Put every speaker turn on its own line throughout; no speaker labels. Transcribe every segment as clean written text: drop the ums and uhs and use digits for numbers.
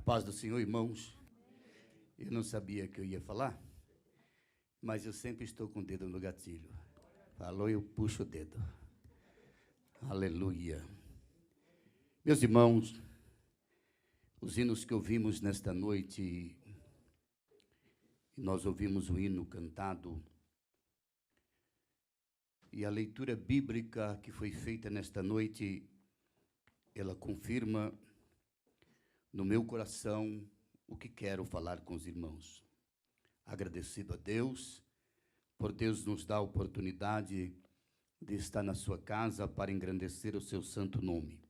Paz do Senhor, irmãos. Eu não sabia que eu ia falar, mas eu sempre estou com o dedo no gatilho. Falou, eu puxo o dedo. Aleluia. Meus irmãos, os hinos que ouvimos nesta noite, nós ouvimos o hino cantado, e a leitura bíblica que foi feita nesta noite, ela confirma no meu coração o que quero falar com os irmãos. Agradecido a Deus, por Deus nos dar a oportunidade de estar na sua casa para engrandecer o seu santo nome.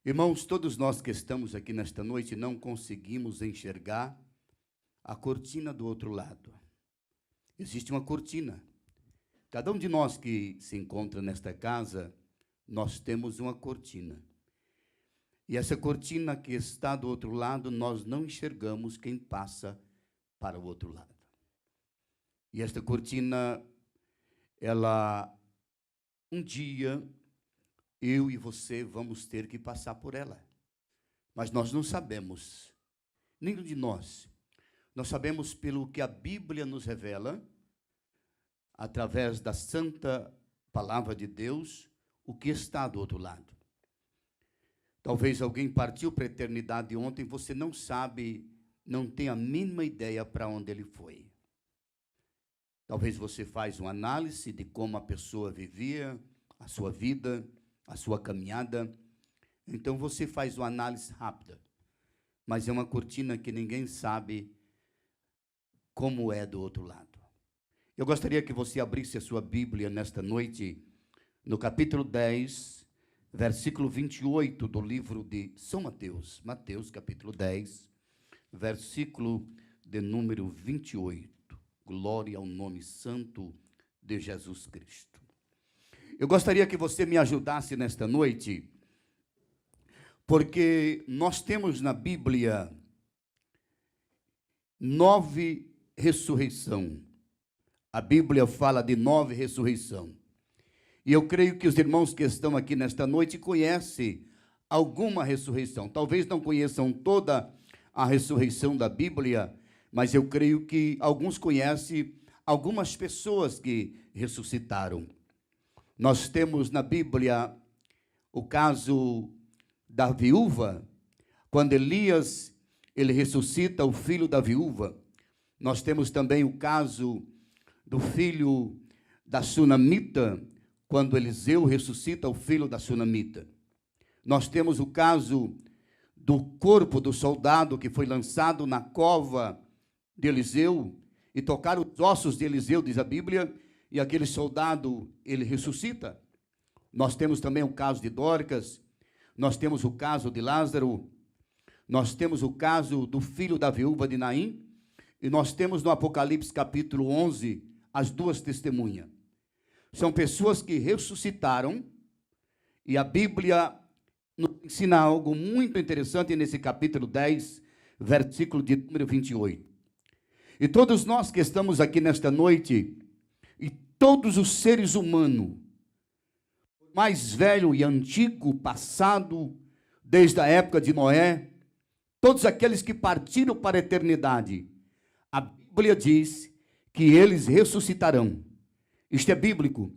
Irmãos, todos nós que estamos aqui nesta noite não conseguimos enxergar a cortina do outro lado. Existe uma cortina. Cada um de nós que se encontra nesta casa, nós temos uma cortina. E essa cortina que está do outro lado, nós não enxergamos quem passa para o outro lado. E esta cortina, ela, um dia, eu e você vamos ter que passar por ela. Mas nós não sabemos, nenhum de nós. Nós sabemos pelo que a Bíblia nos revela, através da santa palavra de Deus, o que está do outro lado. Talvez alguém partiu para a eternidade ontem, você não sabe, não tem a mínima ideia para onde ele foi. Talvez você faz uma análise de como a pessoa vivia, a sua vida, a sua caminhada. Então você faz uma análise rápida. Mas é uma cortina que ninguém sabe como é do outro lado. Eu gostaria que você abrisse a sua Bíblia nesta noite, no capítulo 10, versículo 28 do livro de São Mateus. Mateus, capítulo 10, versículo de número 28. Glória ao nome santo de Jesus Cristo. Eu gostaria que você me ajudasse nesta noite, porque nós temos na Bíblia 9 ressurreições. A Bíblia fala de 9 ressurreições. E eu creio que os irmãos que estão aqui nesta noite conhecem alguma ressurreição. Talvez não conheçam toda a ressurreição da Bíblia, mas eu creio que alguns conhecem algumas pessoas que ressuscitaram. Nós temos na Bíblia o caso da viúva, quando Elias, ele ressuscita o filho da viúva. Nós temos também o caso do filho da sunamita, quando Eliseu ressuscita o filho da sunamita. Nós temos o caso do corpo do soldado que foi lançado na cova de Eliseu, e tocaram os ossos de Eliseu, diz a Bíblia, e aquele soldado, ele ressuscita. Nós temos também o caso de Dorcas, nós temos o caso de Lázaro, nós temos o caso do filho da viúva de Naim, e nós temos no Apocalipse capítulo 11, as 2 testemunhas. São pessoas que ressuscitaram, e a Bíblia nos ensina algo muito interessante nesse capítulo 10, versículo de número 28. E todos nós que estamos aqui nesta noite, e todos os seres humanos, mais velho e antigo, passado, desde a época de Noé, todos aqueles que partiram para a eternidade, a Bíblia diz que eles ressuscitarão. Isto é bíblico.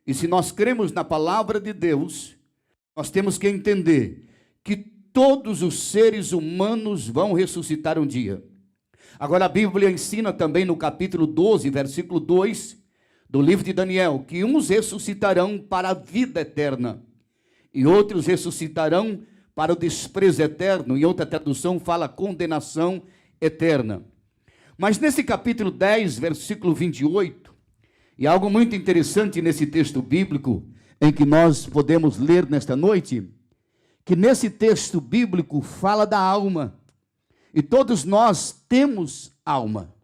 E se nós cremos na palavra de Deus, nós temos que entender que todos os seres humanos vão ressuscitar um dia. Agora a Bíblia ensina também no capítulo 12, versículo 2, do livro de Daniel, que uns ressuscitarão para a vida eterna, e outros ressuscitarão para o desprezo eterno, e outra tradução fala condenação eterna. Mas nesse capítulo 10, versículo 28, e algo muito interessante nesse texto bíblico, em que nós podemos ler nesta noite, que nesse texto bíblico fala da alma, e todos nós temos alma.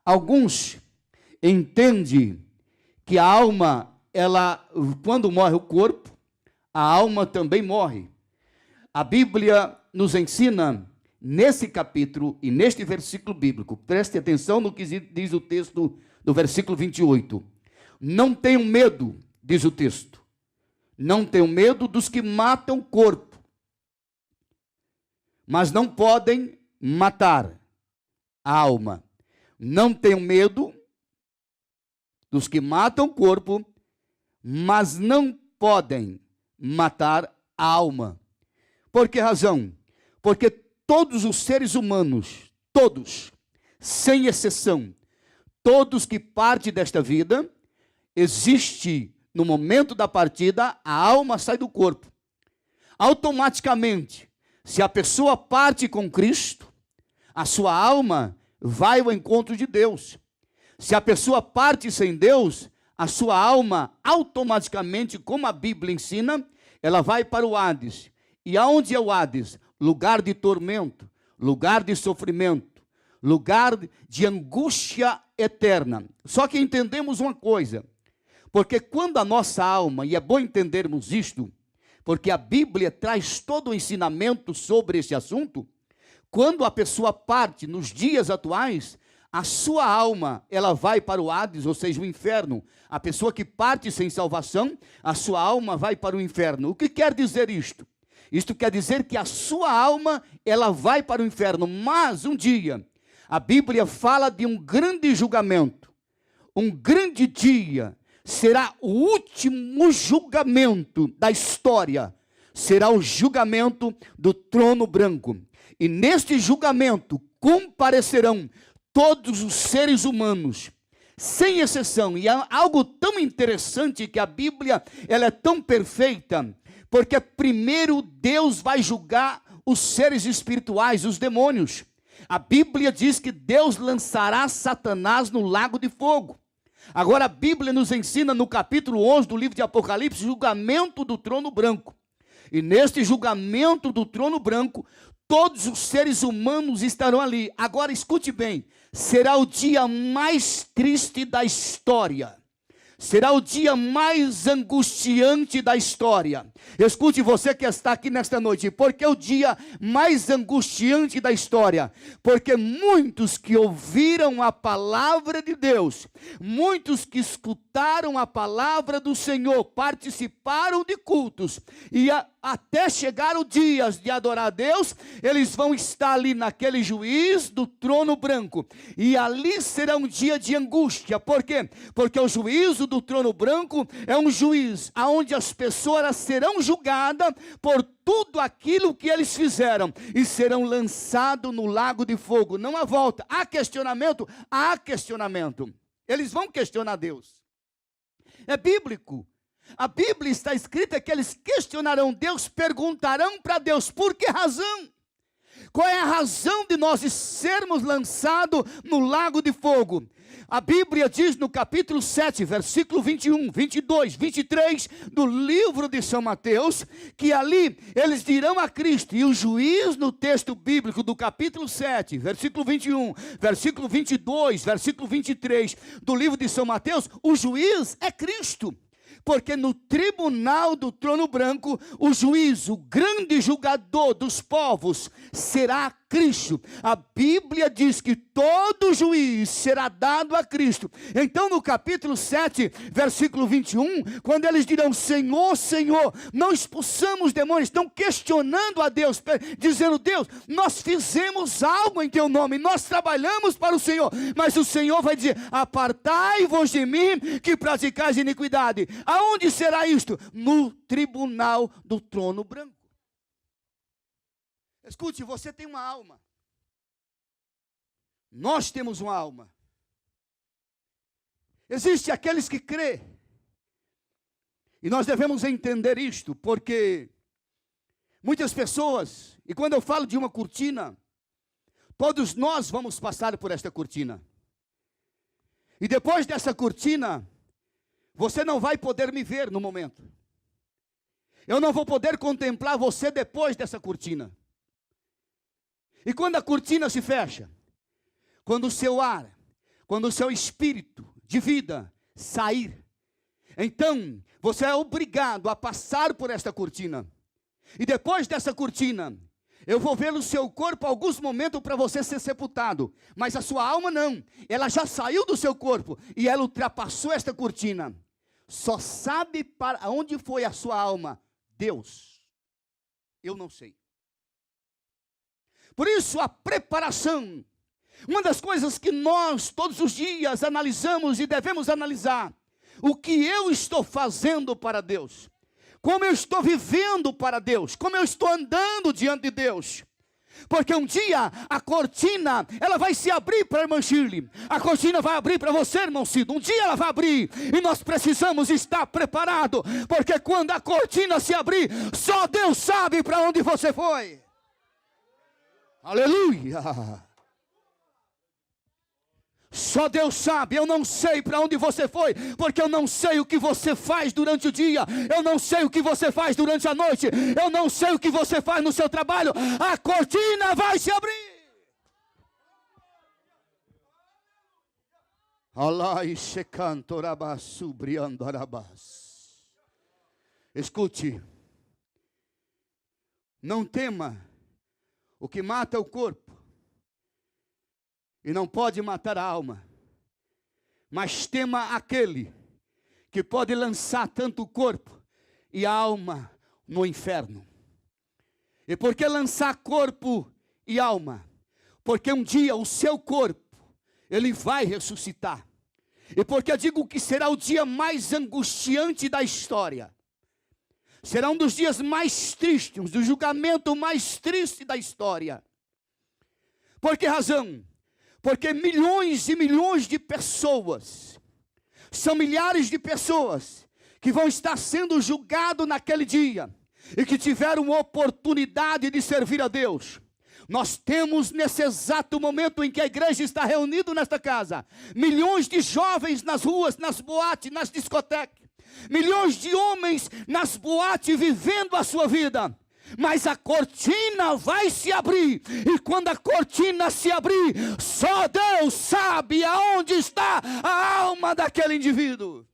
Alguns entendem que a alma, ela, quando morre o corpo, a alma também morre. A Bíblia nos ensina, nesse capítulo e neste versículo bíblico, preste atenção no que diz o texto do versículo 28. Não tenham medo, diz o texto. Não tenham medo dos que matam o corpo, mas não podem matar a alma. Não tenham medo dos que matam o corpo, mas não podem matar a alma. Por que razão? Porque todos os seres humanos, todos, sem exceção, todos que partem desta vida, existe no momento da partida, a alma sai do corpo. Automaticamente, se a pessoa parte com Cristo, a sua alma vai ao encontro de Deus. Se a pessoa parte sem Deus, a sua alma automaticamente, como a Bíblia ensina, ela vai para o Hades. E aonde é o Hades? Lugar de tormento, lugar de sofrimento, lugar de angústia eterna. Só que entendemos uma coisa, porque quando a nossa alma, e é bom entendermos isto, porque a Bíblia traz todo o ensinamento sobre esse assunto, quando a pessoa parte nos dias atuais, a sua alma, ela vai para o Hades, ou seja, o inferno. A pessoa que parte sem salvação, a sua alma vai para o inferno. O que quer dizer isto? Isto quer dizer que a sua alma, ela vai para o inferno, mas um dia, a Bíblia fala de um grande julgamento, um grande dia, será o último julgamento da história, será o julgamento do trono branco. E neste julgamento comparecerão todos os seres humanos, sem exceção. E é algo tão interessante que a Bíblia, ela é tão perfeita, porque primeiro Deus vai julgar os seres espirituais, os demônios. A Bíblia diz que Deus lançará Satanás no lago de fogo. Agora a Bíblia nos ensina no capítulo 11 do livro de Apocalipse, julgamento do trono branco. E neste julgamento do trono branco, todos os seres humanos estarão ali. Agora escute bem, será o dia mais triste da história. Será o dia mais angustiante da história. Escute, você que está aqui nesta noite, porque é o dia mais angustiante da história, porque muitos que ouviram a palavra de Deus, muitos que escutaram a palavra do Senhor, participaram de cultos, e até chegar o dia de adorar a Deus, eles vão estar ali naquele juiz do trono branco, e ali será um dia de angústia. Por quê? Porque o juízo do trono branco é um juiz onde as pessoas serão julgadas por tudo aquilo que eles fizeram e serão lançados no lago de fogo. Não há volta. Há questionamento? Há questionamento. Eles vão questionar Deus. É bíblico. A Bíblia está escrita que eles questionarão Deus, perguntarão para Deus, por que razão? Qual é a razão de nós sermos lançados no lago de fogo? A Bíblia diz no capítulo 7, versículo 21, 22, 23, do livro de São Mateus, que ali eles dirão a Cristo, e o juiz no texto bíblico do capítulo 7, versículo 21, versículo 22, versículo 23, do livro de São Mateus, o juiz é Cristo. Porque no tribunal do trono branco, o juiz, o grande julgador dos povos, será Cristo. A Bíblia diz que todo juiz será dado a Cristo. Então no capítulo 7, versículo 21, quando eles dirão, Senhor, Senhor, não expulsamos demônios, estão questionando a Deus, dizendo, Deus, nós fizemos algo em teu nome, nós trabalhamos para o Senhor, mas o Senhor vai dizer, apartai-vos de mim, que praticais iniquidade. Aonde será isto? No tribunal do trono branco. Escute, você tem uma alma. Nós temos uma alma. Existem aqueles que crê. E nós devemos entender isto, porque muitas pessoas, e quando eu falo de uma cortina, todos nós vamos passar por esta cortina. E depois dessa cortina, você não vai poder me ver no momento. Eu não vou poder contemplar você depois dessa cortina. E quando a cortina se fecha, quando o seu ar, quando o seu espírito de vida sair, então você é obrigado a passar por esta cortina. E depois dessa cortina, eu vou ver o seu corpo alguns momentos para você ser sepultado. Mas a sua alma não. Ela já saiu do seu corpo e ela ultrapassou esta cortina. Só sabe para onde foi a sua alma Deus. Eu não sei. Por isso a preparação, uma das coisas que nós todos os dias analisamos e devemos analisar, o que eu estou fazendo para Deus, como eu estou vivendo para Deus, como eu estou andando diante de Deus. Porque um dia a cortina, ela vai se abrir para a irmã Shirley, a cortina vai abrir para você, irmão Cido, um dia ela vai abrir, e nós precisamos estar preparados, porque quando a cortina se abrir, só Deus sabe para onde você foi. Aleluia! Só Deus sabe. Eu não sei para onde você foi, porque eu não sei o que você faz durante o dia, eu não sei o que você faz durante a noite, eu não sei o que você faz no seu trabalho. A cortina vai se abrir. Escute, não tema o que mata o corpo e não pode matar a alma, mas tema aquele que pode lançar tanto o corpo e a alma no inferno. E por que lançar corpo e alma? Porque um dia o seu corpo, ele vai ressuscitar. E porque eu digo que será o dia mais angustiante da história. Será um dos dias mais tristes, do julgamento mais triste da história. Por que razão? Porque milhões e milhões de pessoas, são milhares de pessoas, que vão estar sendo julgados naquele dia, e que tiveram oportunidade de servir a Deus. Nós temos nesse exato momento em que a igreja está reunida nesta casa, milhões de jovens nas ruas, nas boates, nas discotecas, milhões de homens nas boates vivendo a sua vida. Mas a cortina vai se abrir, e quando a cortina se abrir, só Deus sabe aonde está a alma daquele indivíduo.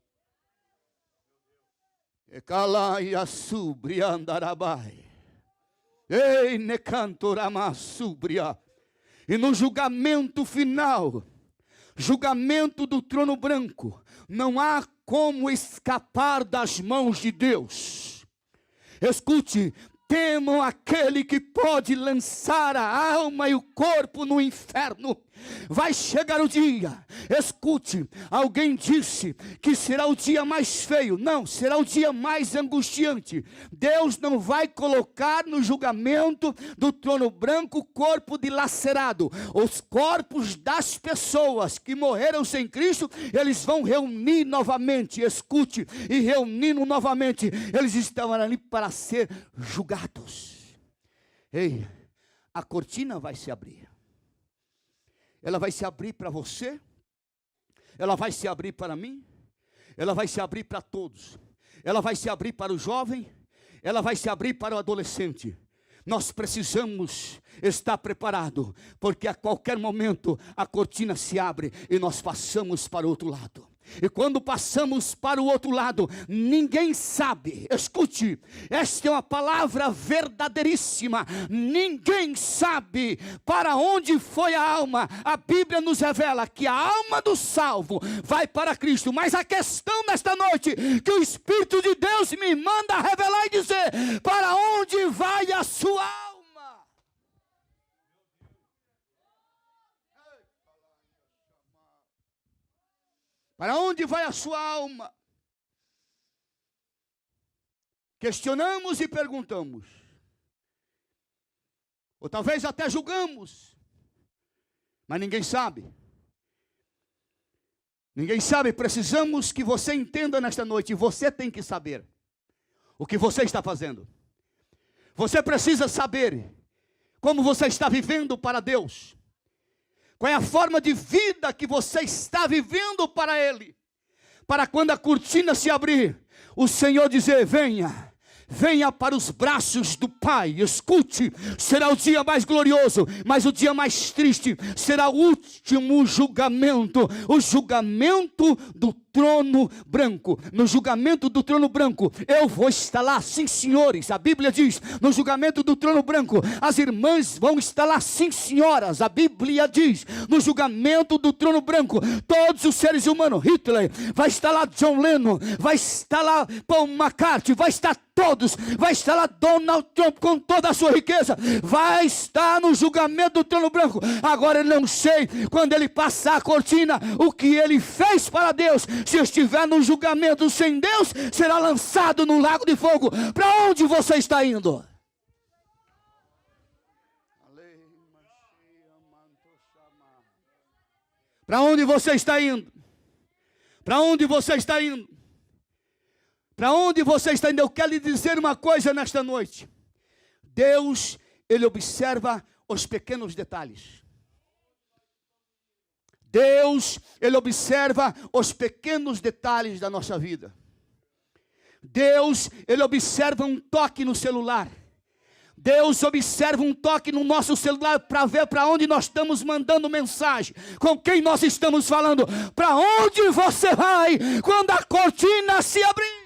E no julgamento final, julgamento do trono branco, não há como escapar das mãos de Deus. Escute, temam aquele que pode lançar a alma e o corpo no inferno. Vai chegar o dia, escute, alguém disse que será o dia mais feio. Não, será o dia mais angustiante. Deus não vai colocar no julgamento do trono branco o corpo dilacerado. Os corpos das pessoas que morreram sem Cristo, eles vão reunir novamente, escute, e reunindo novamente, eles estavam ali para ser julgados. Ei, a cortina vai se abrir. Ela vai se abrir para você, ela vai se abrir para mim, ela vai se abrir para todos, ela vai se abrir para o jovem, ela vai se abrir para o adolescente. Nós precisamos estar preparados, porque a qualquer momento a cortina se abre e nós passamos para o outro lado. E quando passamos para o outro lado, ninguém sabe, escute, esta é uma palavra verdadeiríssima, ninguém sabe para onde foi a alma. A Bíblia nos revela que a alma do salvo vai para Cristo, mas a questão nesta noite, que o Espírito de Deus me manda revelar e dizer, para onde vai a sua alma? Para onde vai a sua alma? Questionamos e perguntamos. Ou talvez até julgamos. Mas ninguém sabe. Ninguém sabe. Precisamos que você entenda nesta noite. Você tem que saber o que você está fazendo. Você precisa saber como você está vivendo para Deus. Qual é a forma de vida que você está vivendo para Ele? Para quando a cortina se abrir, o Senhor dizer, venha. Venha para os braços do Pai. Escute, será o dia mais glorioso, mas o dia mais triste será o último julgamento. O julgamento do trono branco. No julgamento do trono branco, eu vou estar lá, sim, senhores. A Bíblia diz, no julgamento do trono branco, as irmãs vão estar lá, sim, senhoras. A Bíblia diz, no julgamento do trono branco, todos os seres humanos, Hitler, vai estar lá John Lennon, vai estar lá Paul McCartney, vai estar todos, vai estar lá Donald Trump com toda a sua riqueza, vai estar no julgamento do trono branco. Agora eu não sei, quando ele passar a cortina, o que ele fez para Deus. Se estiver no julgamento sem Deus, será lançado no lago de fogo. Para onde você está indo? Para onde você está indo? Para onde você está indo? Para onde você está indo? Eu quero lhe dizer uma coisa nesta noite. Deus, Ele observa os pequenos detalhes. Deus, Ele observa os pequenos detalhes da nossa vida. Deus, Ele observa um toque no celular. Deus observa um toque no nosso celular para ver para onde nós estamos mandando mensagem, com quem nós estamos falando. Para onde você vai quando a cortina se abrir?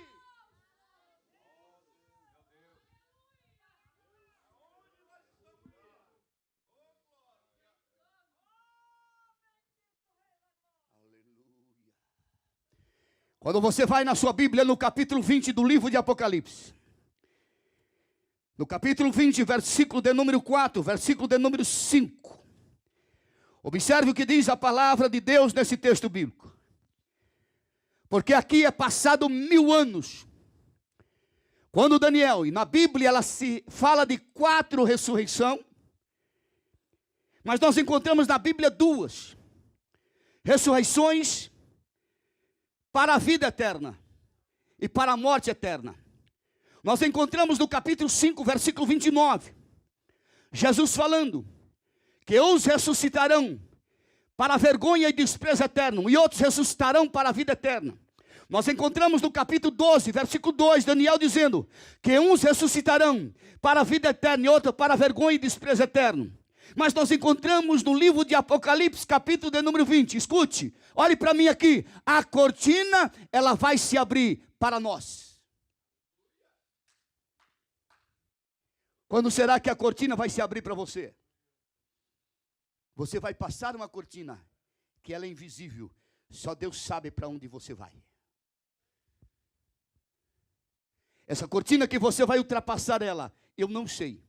Quando você vai na sua Bíblia, no capítulo 20 do livro de Apocalipse, no capítulo 20, versículo de número 4, versículo de número 5, observe o que diz a palavra de Deus nesse texto bíblico. Porque aqui é passado 1000 anos, quando Daniel, e na Bíblia ela se fala de 4 ressurreições, mas nós encontramos na Bíblia 2 ressurreições para a vida eterna e para a morte eterna. Nós encontramos no capítulo 5, versículo 29, Jesus falando que uns ressuscitarão para a vergonha e desprezo eterno, e outros ressuscitarão para a vida eterna. Nós encontramos no capítulo 12, versículo 2, Daniel dizendo que uns ressuscitarão para a vida eterna e outros para a vergonha e desprezo eterno. Mas nós encontramos no livro de Apocalipse, capítulo de número 20, escute, olhe para mim aqui, a cortina, ela vai se abrir para nós. Quando será que a cortina vai se abrir para você? Você vai passar uma cortina, que ela é invisível, só Deus sabe para onde você vai. Essa cortina que você vai ultrapassar ela, eu não sei.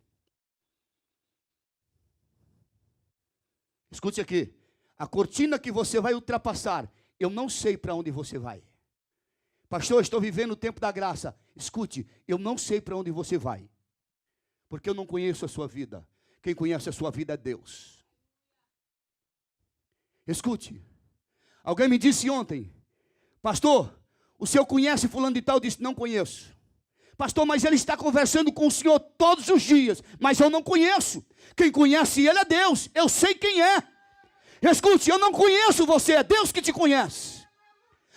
Escute aqui, a cortina que você vai ultrapassar, eu não sei para onde você vai. Pastor, eu estou vivendo o tempo da graça. Escute, eu não sei para onde você vai, porque eu não conheço a sua vida. Quem conhece a sua vida é Deus. Escute, alguém me disse ontem, pastor, o senhor conhece fulano de tal? Eu disse, não conheço. Pastor, mas ele está conversando com o senhor todos os dias, mas eu não conheço. Quem conhece ele é Deus, eu sei quem é. Escute, eu não conheço você, é Deus que te conhece.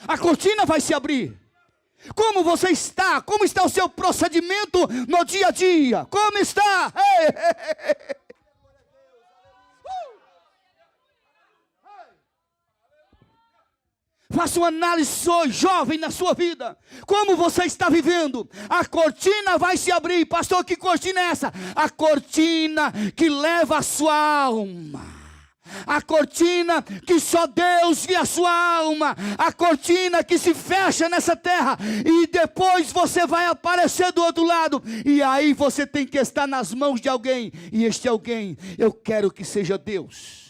A cortina vai se abrir. Como você está? Como está o seu procedimento no dia a dia? Como está? Faça uma análise hoje, jovem, na sua vida. Como você está vivendo? A cortina vai se abrir. Pastor, que cortina é essa? A cortina que leva a sua alma. A cortina que só Deus vê a sua alma. A cortina que se fecha nessa terra. E depois você vai aparecer do outro lado. E aí você tem que estar nas mãos de alguém. E este alguém, eu quero que seja Deus.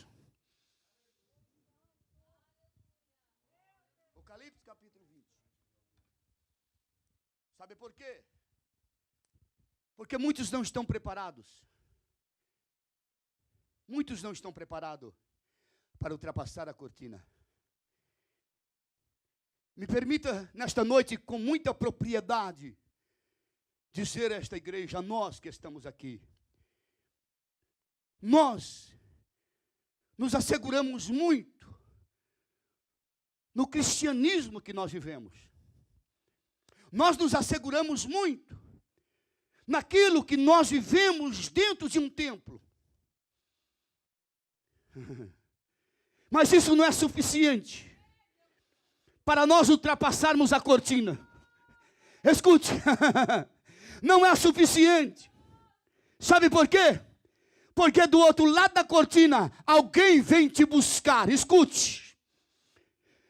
Sabe por quê? Porque muitos não estão preparados. Muitos não estão preparados para ultrapassar a cortina. Me permita, nesta noite, com muita propriedade, dizer a esta igreja, a nós que estamos aqui, nós nos asseguramos muito no cristianismo que nós vivemos. Nós nos asseguramos muito naquilo que nós vivemos dentro de um templo. Mas isso não é suficiente
para nós ultrapassarmos a cortina. Escute, não é suficiente. Sabe por quê? Porque do outro lado da cortina, alguém vem te buscar. Escute.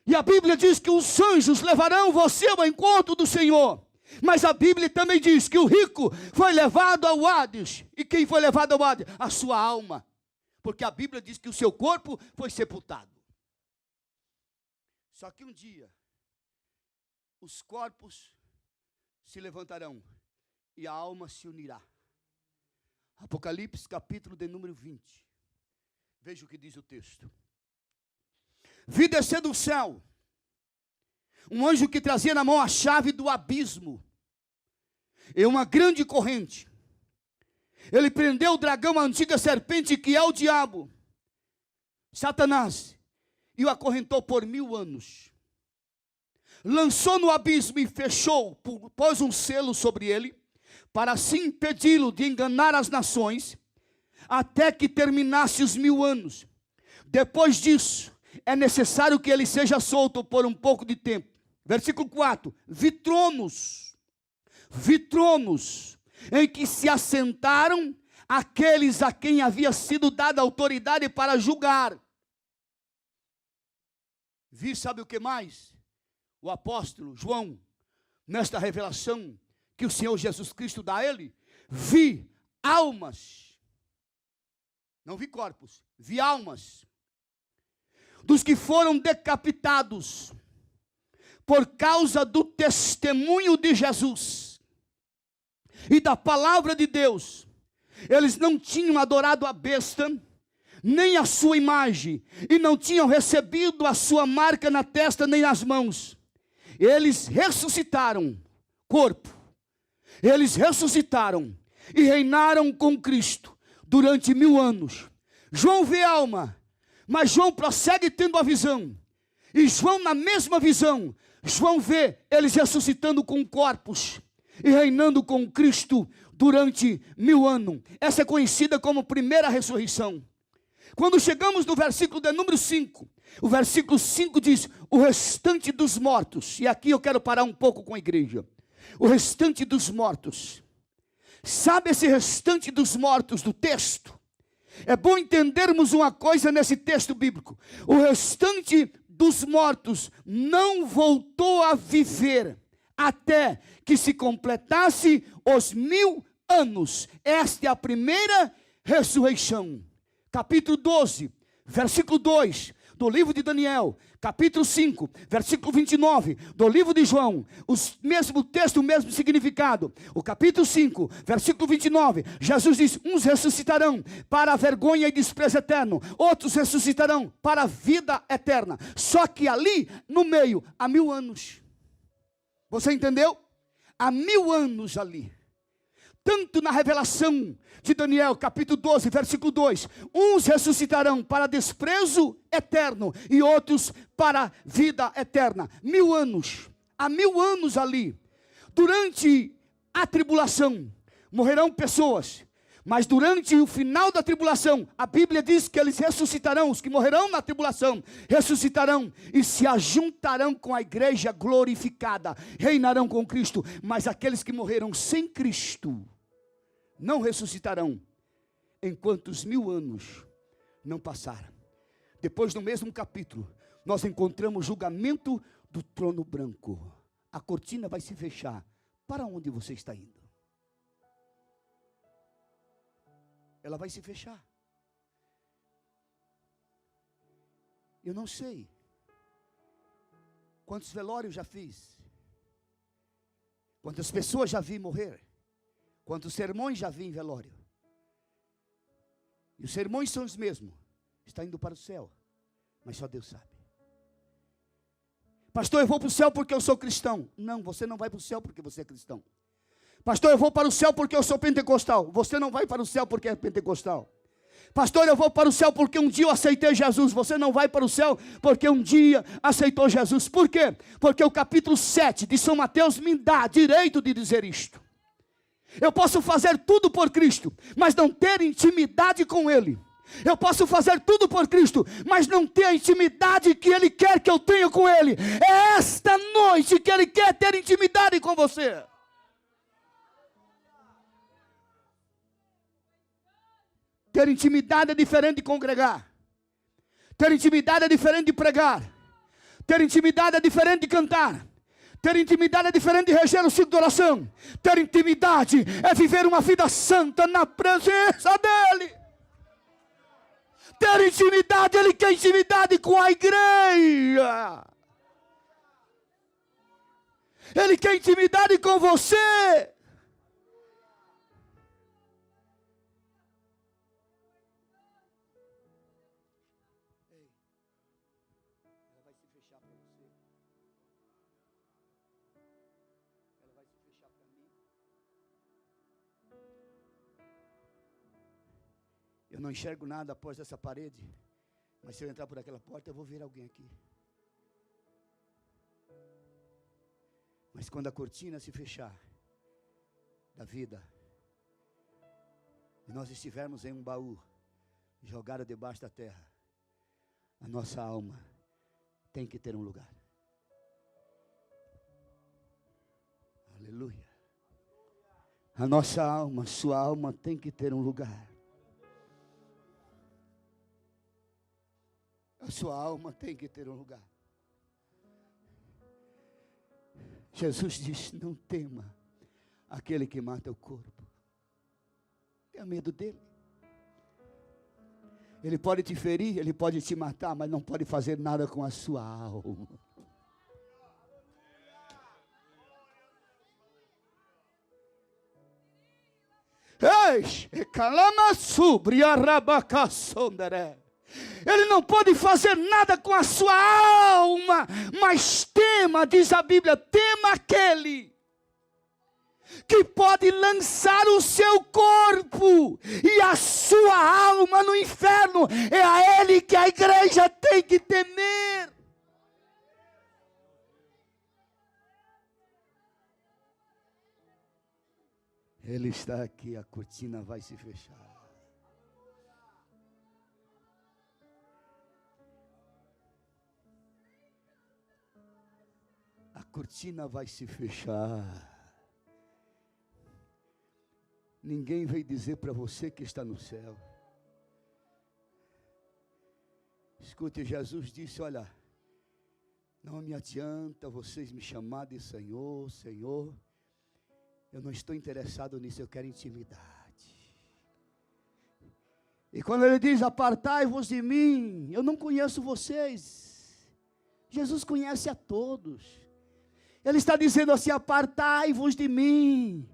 E a Bíblia diz que os anjos levarão você ao encontro do Senhor. Mas a Bíblia também diz que o rico foi levado ao Hades. E quem foi levado ao Hades? A sua alma. Porque a Bíblia diz que o seu corpo foi sepultado. Só que um dia, os corpos se levantarão e a alma se unirá. Apocalipse, capítulo de número 20. Veja o que diz o texto. Vi descer do céu um anjo que trazia na mão a chave do abismo e uma grande corrente. Ele prendeu o dragão, a antiga serpente, que é o diabo, Satanás, e o acorrentou por 1000 anos. Lançou no abismo e fechou, pôs um selo sobre ele, para assim impedi-lo de enganar as nações, até que terminasse os 1000 anos. Depois disso, é necessário que ele seja solto por um pouco de tempo. Versículo 4. Vi tronos, em que se assentaram aqueles a quem havia sido dada autoridade para julgar. Vi, sabe o que mais? O apóstolo João, nesta revelação que o Senhor Jesus Cristo dá a ele, vi almas, não vi corpos, vi almas, dos que foram decapitados, por causa do testemunho de Jesus, e da palavra de Deus. Eles não tinham adorado a besta, nem a sua imagem, e não tinham recebido a sua marca na testa, nem nas mãos. Eles ressuscitaram, corpo, eles ressuscitaram, e reinaram com Cristo, durante 1000 anos. João vê alma, mas João prossegue tendo a visão, e João na mesma visão, João vê eles ressuscitando com corpos, e reinando com Cristo, durante 1000 anos. Essa é conhecida como primeira ressurreição. Quando chegamos no versículo de número 5, o versículo 5 diz, o restante dos mortos, e aqui eu quero parar um pouco com a igreja, o restante dos mortos, sabe esse restante dos mortos do texto? É bom entendermos uma coisa nesse texto bíblico, o restante dos mortos não voltou a viver, até que se completasse os 1000 anos, esta é a primeira ressurreição. Capítulo 12, versículo 2, do livro de Daniel, capítulo 5, versículo 29, do livro de João, o mesmo texto, o mesmo significado. O capítulo 5, versículo 29, Jesus diz, uns ressuscitarão para a vergonha e desprezo eterno, outros ressuscitarão para a vida eterna. Só que ali, no meio, há 1000 anos. Você entendeu? Há 1000 anos ali. Tanto na revelação de Daniel, capítulo 12, versículo 2, uns ressuscitarão para desprezo eterno, e outros para vida eterna. 1000 anos, há 1000 anos ali. Durante a tribulação, morrerão pessoas, mas durante o final da tribulação, a Bíblia diz que eles ressuscitarão, os que morrerão na tribulação, ressuscitarão, e se ajuntarão com a igreja glorificada, reinarão com Cristo. Mas aqueles que morreram sem Cristo, não ressuscitarão, enquanto os 1000 anos não passaram. Depois, no mesmo capítulo, nós encontramos o julgamento do trono branco. A cortina vai se fechar. Para onde você está indo? Ela vai se fechar. Eu não sei quantos velórios já fiz, quantas pessoas já vi morrer, quantos sermões já vi em velório. E os sermões são os mesmos. Está indo para o céu, mas só Deus sabe. Pastor, eu vou para o céu porque eu sou cristão. Não, você não vai para o céu porque você é cristão. Pastor, eu vou para o céu porque eu sou pentecostal. Você não vai para o céu porque é pentecostal. Pastor, eu vou para o céu porque um dia eu aceitei Jesus. Você não vai para o céu porque um dia aceitou Jesus. Por quê? Porque o capítulo 7 de São Mateus me dá direito de dizer isto. Eu posso fazer tudo por Cristo, mas não ter intimidade com Ele. Eu posso fazer tudo por Cristo, mas não ter a intimidade que Ele quer que eu tenha com Ele. É esta noite que Ele quer ter intimidade com você. Ter intimidade é diferente de congregar. Ter intimidade é diferente de pregar. Ter intimidade é diferente de cantar. Ter intimidade é diferente de reger o ciclo de oração. Ter intimidade é viver uma vida santa na presença dEle. Ter intimidade, Ele quer intimidade com a igreja. Ele quer intimidade com você. Ela vai se fechar para você. Ela vai se fechar para mim. Eu não enxergo nada após essa parede, mas se eu entrar por aquela porta, eu vou ver alguém aqui. Mas quando a cortina se fechar da vida, e nós estivermos em um baú, jogado debaixo da terra, a nossa alma tem que ter um lugar. Aleluia. A nossa alma, sua alma tem que ter um lugar. A sua alma tem que ter um lugar. Jesus diz: não tema aquele que mata o corpo. Tenha medo dele. Ele pode te ferir, ele pode te matar, mas não pode fazer nada com a sua alma. Ele não pode fazer nada com a sua alma, mas tema, diz a Bíblia, tema aquele que pode lançar o seu corpo e a sua alma no inferno. É a Ele que a igreja tem que temer. Ele está aqui, a cortina vai se fechar. A cortina vai se fechar. Ninguém veio dizer para você que está no céu. Escute, Jesus disse: olha, não me adianta vocês me chamar de Senhor, Senhor. Eu não estou interessado nisso, eu quero intimidade. E quando Ele diz: apartai-vos de mim, eu não conheço vocês. Jesus conhece a todos. Ele está dizendo assim: apartai-vos de mim.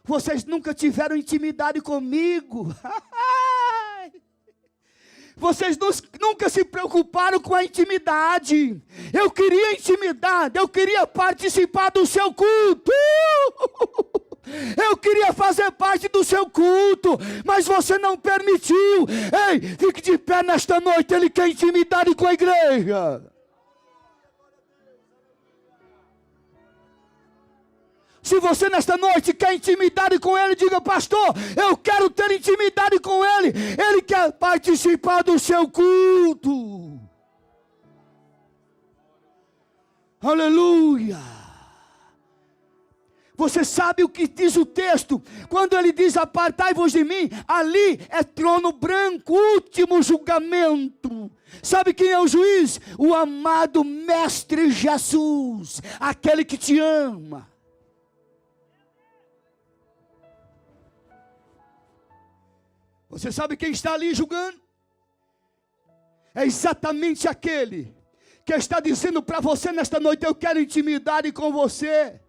Vocês nunca tiveram intimidade comigo. Vocês nunca se preocuparam com a intimidade. Eu queria intimidade, eu queria participar do seu culto. Eu queria fazer parte do seu culto, mas você não permitiu. Ei, fique de pé nesta noite, Ele quer intimidade com a igreja. Se você nesta noite quer intimidade com Ele, diga: pastor, eu quero ter intimidade com Ele. Ele quer participar do seu culto. Aleluia. Você sabe o que diz o texto? Quando ele diz: apartai-vos de mim, ali é trono branco, último julgamento. Sabe quem é o juiz? O amado Mestre Jesus, aquele que te ama. Você sabe quem está ali julgando? É exatamente aquele que está dizendo para você nesta noite: eu quero intimidade com você.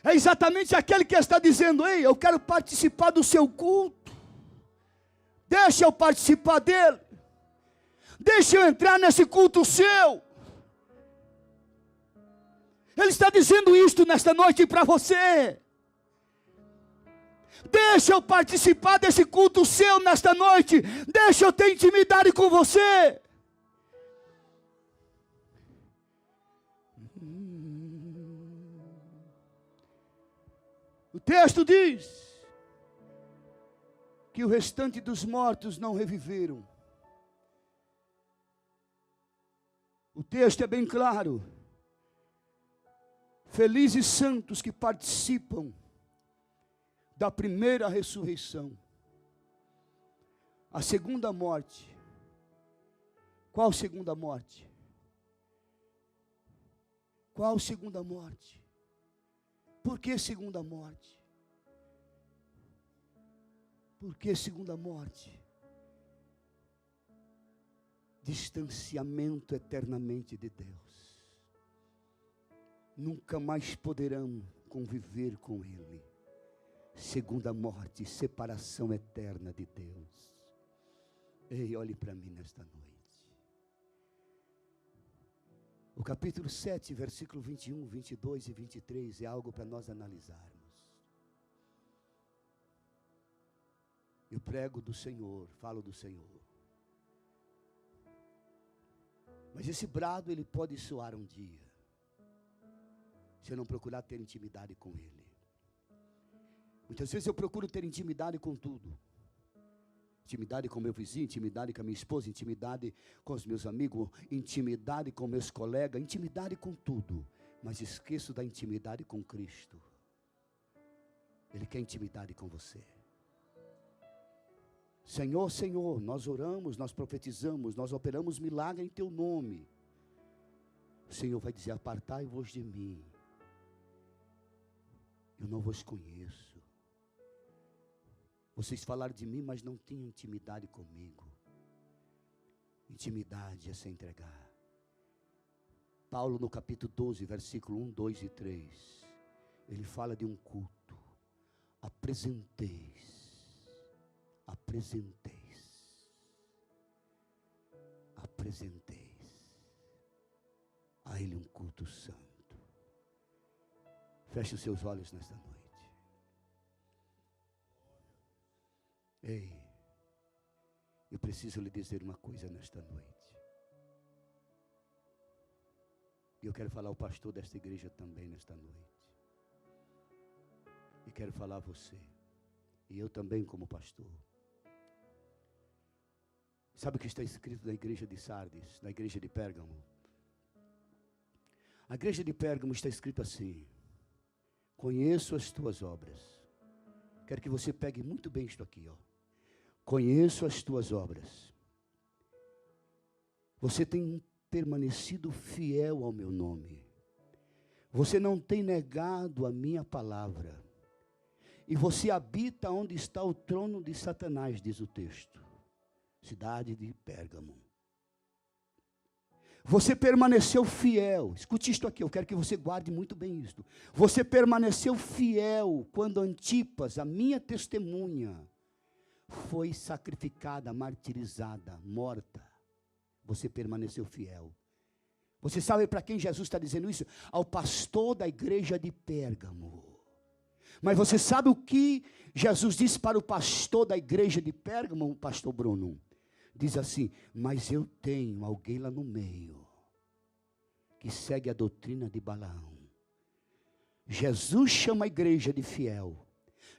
É exatamente aquele que está dizendo: ei, eu quero participar do seu culto. Deixa eu participar dele. Deixa eu entrar nesse culto seu. Ele está dizendo isto nesta noite para você. Deixa eu participar desse culto seu nesta noite. Deixa eu ter intimidade com você. O texto diz que o restante dos mortos não reviveram. O texto é bem claro. Felizes santos que participam da primeira ressurreição. A segunda morte. Qual segunda morte? Qual segunda morte? Por que segunda morte? Por que segunda morte? Distanciamento eternamente de Deus. Nunca mais poderão conviver com Ele. Segunda morte, separação eterna de Deus. Ei, olhe para mim nesta noite. O capítulo 7, versículo 21, 22 e 23 é algo para nós analisarmos. Eu prego do Senhor, falo do Senhor. Mas esse brado ele pode soar um dia, se eu não procurar ter intimidade com Ele. Muitas vezes eu procuro ter intimidade com tudo. Intimidade com meu vizinho, intimidade com a minha esposa, intimidade com os meus amigos, intimidade com meus colegas, intimidade com tudo. Mas esqueço da intimidade com Cristo. Ele quer intimidade com você. Senhor, Senhor, nós oramos, nós profetizamos, nós operamos milagre em Teu nome. O Senhor vai dizer: apartai-vos de mim. Eu não vos conheço. Vocês falaram de mim, mas não tinham intimidade comigo. Intimidade é se entregar. Paulo no capítulo 12, versículo 1, 2 e 3. Ele fala de um culto. Apresenteis a Ele um culto santo. Feche os seus olhos nesta noite. Ei, eu preciso lhe dizer uma coisa nesta noite. E eu quero falar ao pastor desta igreja também nesta noite. E quero falar a você. E eu também como pastor. Sabe o que está escrito na igreja de Sardes, na igreja de Pérgamo? A igreja de Pérgamo está escrito assim: conheço as tuas obras. Quero que você pegue muito bem isto aqui, ó. Conheço as tuas obras. Você tem permanecido fiel ao meu nome. Você não tem negado a minha palavra. E você habita onde está o trono de Satanás, diz o texto. Cidade de Pérgamo. Você permaneceu fiel. Escute isto aqui, eu quero que você guarde muito bem isto. Você permaneceu fiel quando Antipas, a minha testemunha, foi sacrificada, martirizada, morta. Você permaneceu fiel. Você sabe para quem Jesus está dizendo isso? Ao pastor da igreja de Pérgamo. Mas você sabe o que Jesus disse para o pastor da igreja de Pérgamo, o pastor Bruno? Diz assim: mas eu tenho alguém lá no meio, que segue a doutrina de Balaão. Jesus chama a igreja de fiel.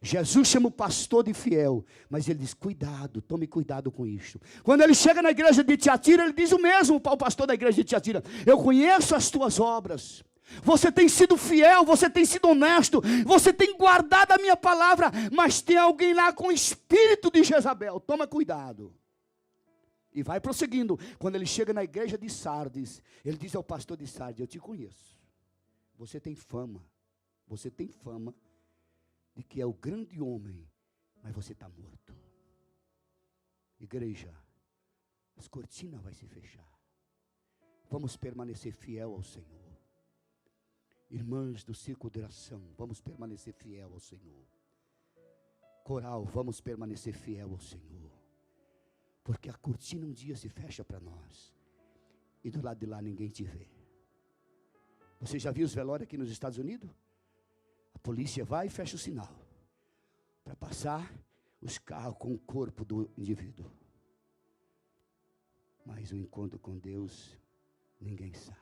Jesus chama o pastor de fiel, mas ele diz: cuidado, tome cuidado com isso. Quando ele chega na igreja de Tiatira, ele diz o mesmo para o pastor da igreja de Tiatira: eu conheço as tuas obras, você tem sido fiel, você tem sido honesto, você tem guardado a minha palavra, mas tem alguém lá com o espírito de Jezabel, toma cuidado. E vai prosseguindo. Quando ele chega na igreja de Sardes, ele diz ao pastor de Sardes: eu te conheço, você tem fama de que é o grande homem, mas você está morto. Igreja, as cortinas vão se fechar. Vamos permanecer fiel ao Senhor. Irmãs do círculo de oração, vamos permanecer fiel ao Senhor. Coral, vamos permanecer fiel ao Senhor. Porque a cortina um dia se fecha para nós. E do lado de lá ninguém te vê. Você já viu os velórios aqui nos Estados Unidos? A polícia vai e fecha o sinal para passar os carros com o corpo do indivíduo. Mas o encontro com Deus, ninguém sabe.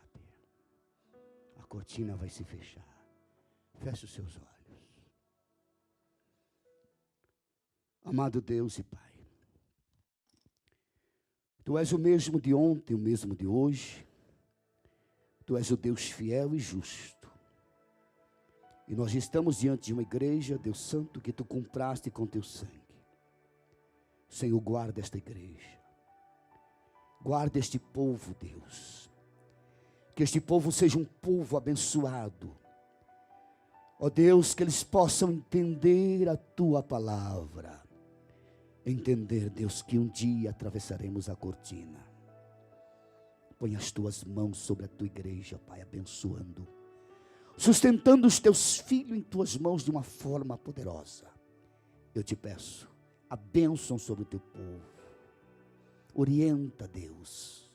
A cortina vai se fechar. Feche os seus olhos. Amado Deus e Pai, Tu és o mesmo de ontem, o mesmo de hoje. Tu és o Deus fiel e justo. E nós estamos diante de uma igreja, Deus Santo, que Tu compraste com Teu sangue. Senhor, guarda esta igreja. Guarda este povo, Deus. Que este povo seja um povo abençoado. Ó Deus, que eles possam entender a Tua palavra. Entender, Deus, que um dia atravessaremos a cortina. Põe as Tuas mãos sobre a Tua igreja, Pai, abençoando. Sustentando os Teus filhos em Tuas mãos de uma forma poderosa. Eu te peço, a bênção sobre o Teu povo. Orienta, Deus,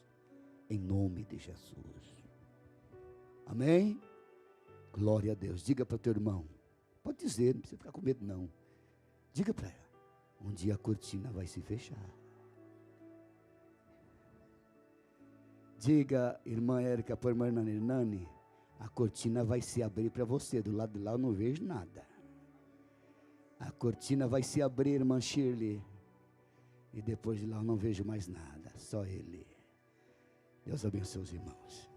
em nome de Jesus. Amém? Glória a Deus. Diga para o teu irmão. Pode dizer, não precisa ficar com medo não. Diga para ela. Um dia a cortina vai se fechar. Diga, irmã Érica, para a irmã Hernani, a cortina vai se abrir para você. Do lado de lá eu não vejo nada. A cortina vai se abrir, irmã Shirley. E depois de lá eu não vejo mais nada. Só Ele. Deus abençoe os irmãos.